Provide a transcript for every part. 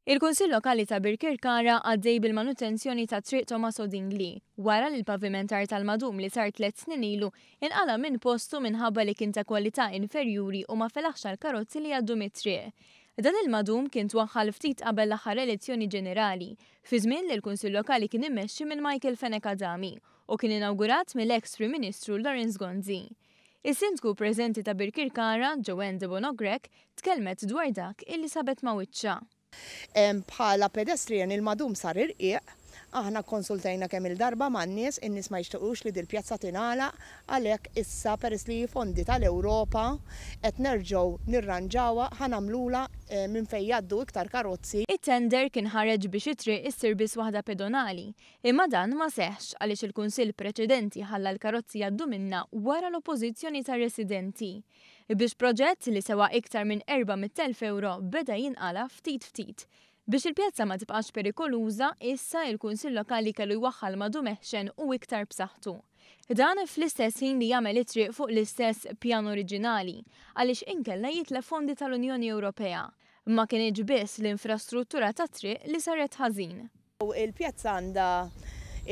Il-Kunsill Lokali ta' Birkirkara għaddej bil-manutenzjoni ta' triq Tommaso Dingli wara li l-pavimentar tal-madum li sar 3 snin ilu inqala minn postu minħabba li kien ta' kwalità inferjuri u ma felaħx għall-karozzi li għaddu mit-triq. Dan il-madum kien twaħħal ftit qabel l-aħħar elezzjoni ġenerali, fi żmien li l-Kunsill Lokali kien immexxi minn Michael Fenekadami u kien inawgurat mill-ex Prim Ministru Lawrence Gonzi. Is-Sindku preżenti ta' Birkirkara, Joanne de Bonogrek, tkellmet dwar dak illi sabet ma' wiċċa. Bħala pedestrian il-madum sar irqiq, aħna konsultajna kemm il-darba man-nies, in-nies ma jixtiequx li dil-pjazza tingħalaq, għalhekk issa peress li fondi tal-Ewropa qed nerġgħu nirranġawha ħanamlula minn fejn jgħaddu iktar karozzi. It-tender kien ħareġ biex it-triq issir biss waħda pedonali, imma dan ma seħħx għaliex il-Kunsill preċedenti ħalla l-karozzi jgħaddu minnha wara l-oppożizzjoni tar-residenti. Biex proġett li sewa iktar minn 400,000 euro beda jinqala ftit ftit. Biex il-pjazza ma tibqax perikoluża, issa il-Kunsill Lokali kellu jwaħħal madum eħxen u iktar b'saħħtu. Dan fl-istess ħin li jagħmel it-triq fuq l-istess pjan oriġinali, għaliex inkella jitlef fondi tal-Unjoni Ewropea. Ma kienx biss l-infrastruttura tat-triq li saret ħażin. Il-pjazza għandha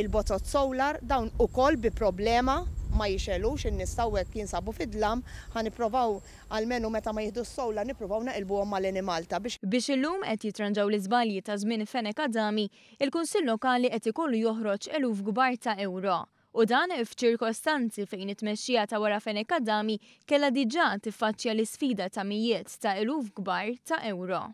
il-botot solar dawn ukoll bi problema ma jixelux in-nies hekk jinsabu fid-dlam, ħanipprovaw għalmenu meta ma jieħdu s-solar nippruvaw naqilbuhom mal-Malta biex illum qed jitranġaw l-iżbalji ta' żmien Fenekadami, il-Kunsill Lokali qed ikollu joħroġ eluf kbar ta' euro. U dan f'ċirkostanzi fejn it-tmexxija ta' wara Fenekadami kellha diġà tiffaċċja l-isfida ta' mijiet ta' eluf kbar ta' euro.